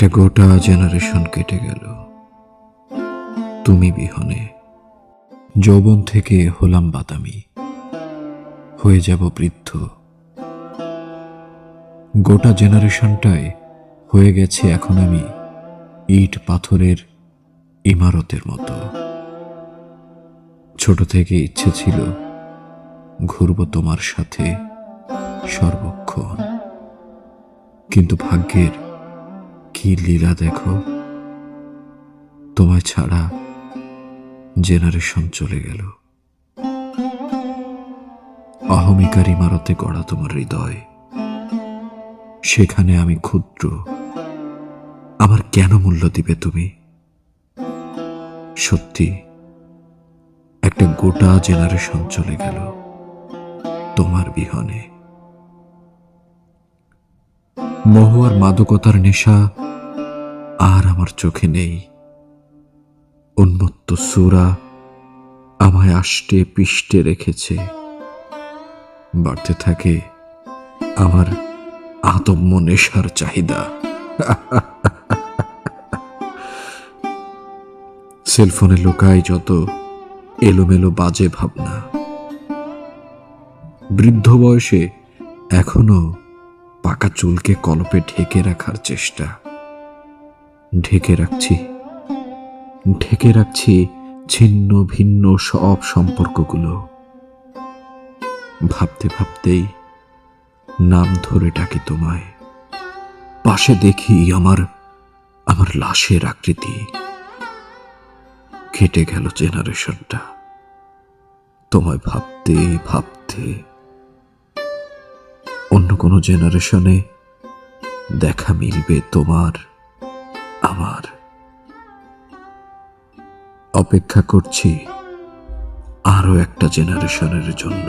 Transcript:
একটা গোটা জেনারেশন কেটে গেল তুমি বিহনে। যৌবন থেকে হলাম বাদামি, হয়ে যাব বৃদ্ধ। গোটা জেনারেশনটায় হয়ে গেছে এখন আমি ইট পাথরের ইমারতের মতো। ছোট থেকে ইচ্ছে ছিল ঘুরব তোমার সাথে সর্বক্ষণ, কিন্তু ভাগ্যের কি লীলা দেখো, তোমায় ছাড়া জেনারেশন চলে গেল। অহমিকার ইমারতে গড়া তোমার হৃদয়, সেখানে আমি ক্ষুদ্র। আমার কেন মূল্য দিবে তুমি? সত্যি একটা গোটা জেনারেশন চলে গেল তোমার বিহনে। মোহ আর মাদকতার নেশা আর আমার চোখে নেই। উন্মত্ত সুরা আমায় আষ্টে পিষ্টে রেখেছে। বাড়তে থাকে আমার আদম্য নেশার চাহিদা। সেলফোনে লুকায় যত এলোমেলো বাজে ভাবনা। বৃদ্ধ বয়সে এখনো পাকা চুলকে কলপে ঢেকে রাখার চেষ্টা। ঢেকে রাখছি ছিন্ন ভিন্ন সব সম্পর্কগুলো। ভাবতে ভাবতেই নাম ধরে ডাকি তোমায়। পাশে দেখি আমার লাশের আকৃতি। কেটে গেল জেনারেশনটা তোমায় ভাবতে ভাবতে। অন্য কোনো জেনারেশনে দেখা মিলবে তোমার আমার। অপেক্ষা করছি আরো একটা জেনারেশনের জন্য।